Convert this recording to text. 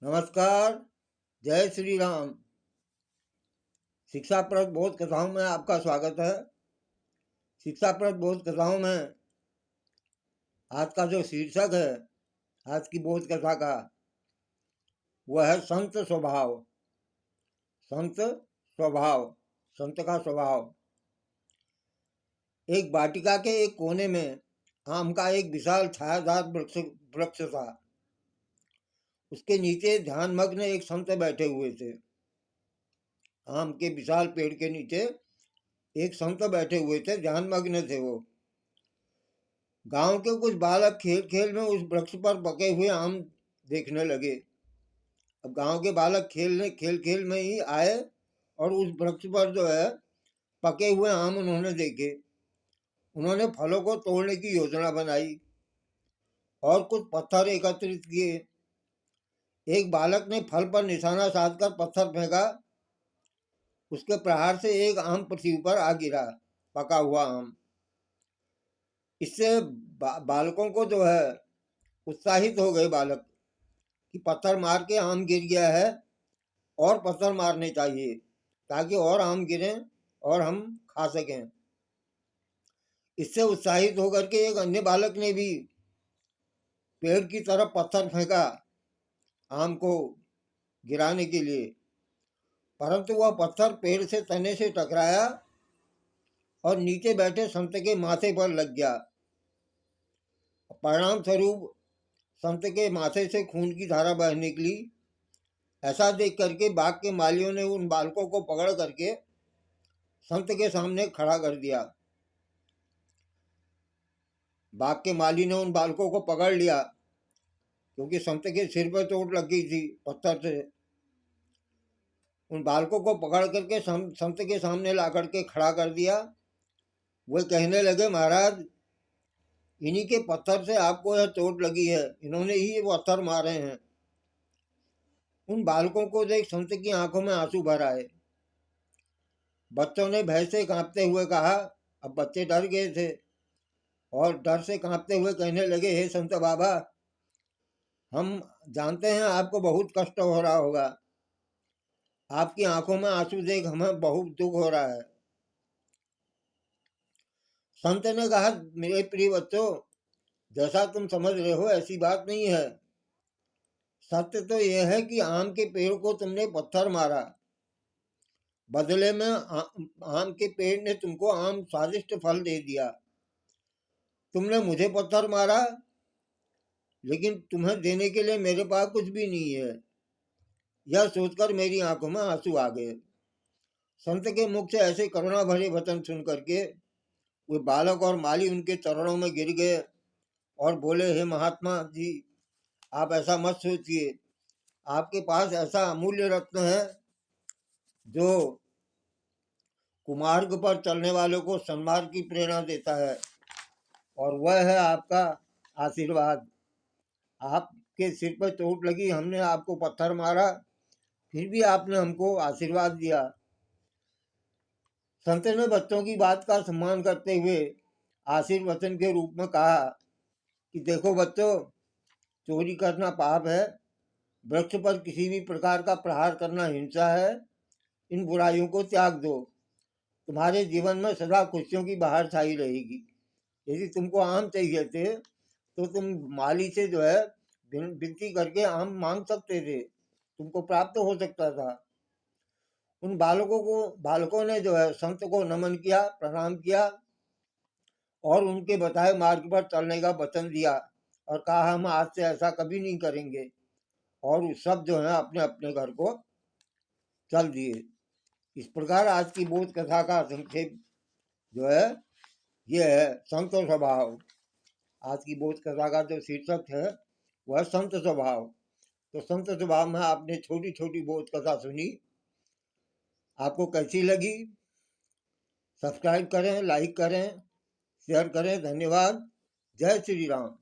नमस्कार। जय श्री राम। शिक्षाप्रद बोध कथाओं में आपका स्वागत है। शिक्षाप्रद बोध कथाओं में आज का जो शीर्षक है आज की बोध कथा का, वह है संत स्वभाव। संत स्वभाव, संत का स्वभाव। एक वाटिका के एक कोने में आम का एक विशाल छायादार वृक्ष था। उसके नीचे ध्यानमग्न एक संत बैठे हुए थे। आम के विशाल पेड़ के नीचे एक संत बैठे हुए थे, ध्यानमग्न थे वो। गांव के कुछ बालक खेल खेल में उस वृक्ष पर पके हुए आम देखने लगे। अब गांव के बालक खेल खेल में ही आए और उस वृक्ष पर जो है पके हुए आम उन्होंने देखे। उन्होंने फलों को तोड़ने की योजना बनाई और कुछ पत्थर एकत्रित किए। एक बालक ने फल पर निशाना साधकर पत्थर फेंका। उसके प्रहार से एक आम पृथ्वी पर आ गिरा, पका हुआ आम। इससे बालकों को जो है उत्साहित हो गए बालक कि पत्थर मार के आम गिर गया है और पत्थर मारने चाहिए ताकि और आम गिरें और हम खा सकें। इससे उत्साहित होकर के एक अन्य बालक ने भी पेड़ की तरफ पत्थर फेंका आम को गिराने के लिए, परंतु वह पत्थर पेड़ से तने से टकराया और नीचे बैठे संत के माथे पर लग गया। परिणाम स्वरूप संत के माथे से खून की धारा बह निकली। ऐसा देख करके बाग के मालियों ने उन बालकों को पकड़ करके संत के सामने खड़ा कर दिया। बाग के माली ने उन बालकों को पकड़ लिया क्योंकि संत के सिर पर चोट लग गई थी पत्थर से। उन बालकों को पकड़ करके संत के सामने ला करके खड़ा कर दिया। वे कहने लगे, महाराज, इन्हीं के पत्थर से आपको यह चोट लगी है, इन्होंने ही ये पत्थर मारे हैं। उन बालकों को देख संत की आंखों में आंसू भर आए। बच्चों ने भय से कांपते हुए कहा, अब बच्चे डर गए थे और डर से कांपते हुए कहने लगे, हे संत बाबा, हम जानते हैं आपको बहुत कष्ट हो रहा होगा। आपकी आंखों में आंसू देख हमें बहुत दुख हो रहा है। संत ने कहा, मेरे प्रिय बच्चों, जैसा तुम समझ रहे हो ऐसी बात नहीं है। सत्य तो यह है कि आम के पेड़ को तुमने पत्थर मारा, बदले में आम के पेड़ ने तुमको आम स्वादिष्ट फल दे दिया। तुमने मुझे पत्थर मारा, लेकिन तुम्हें देने के लिए मेरे पास कुछ भी नहीं है। यह सोचकर मेरी आंखों में आंसू आ गए। संत के मुख से ऐसे करुणा भरे वचन सुन करके वे बालक और माली उनके चरणों में गिर गए और बोले, हे महात्मा जी, आप ऐसा मत सोचिए। आपके पास ऐसा अमूल्य रत्न है जो कुमार्ग पर चलने वालों को सन्मार्ग की प्रेरणा देता है, और वह है आपका आशीर्वाद। आपके सिर पर चोट लगी, हमने आपको पत्थर मारा, फिर भी आपने हमको आशीर्वाद दिया। संत ने बच्चों की बात का सम्मान करते हुए आशीर्वचन के रूप में कहा कि देखो बच्चों, चोरी करना पाप है, वृक्ष पर किसी भी प्रकार का प्रहार करना हिंसा है। इन बुराइयों को त्याग दो, तुम्हारे जीवन में सदा खुशियों की बहार छाई रहेगी। यदि तुमको आम चाहिए थे तो तुम माली से जो है विनती करके आम मांग सकते थे, तुमको प्राप्त हो सकता था। उन बालकों ने जो है संत को नमन किया, प्रणाम किया और उनके बताए मार्ग पर चलने का वचन दिया और कहा, हम आज से ऐसा कभी नहीं करेंगे। और सब जो है अपने अपने घर को चल दिए। इस प्रकार आज की बोध कथा का संक्षेप जो है ये है संत स्वभाव। आज की बोध कथा का जो शीर्षक है वह संत स्वभाव। तो संत स्वभाव में आपने छोटी छोटी बोध कथा सुनी। आपको कैसी लगी? सब्सक्राइब करें, लाइक करें, शेयर करें। धन्यवाद। जय श्री राम।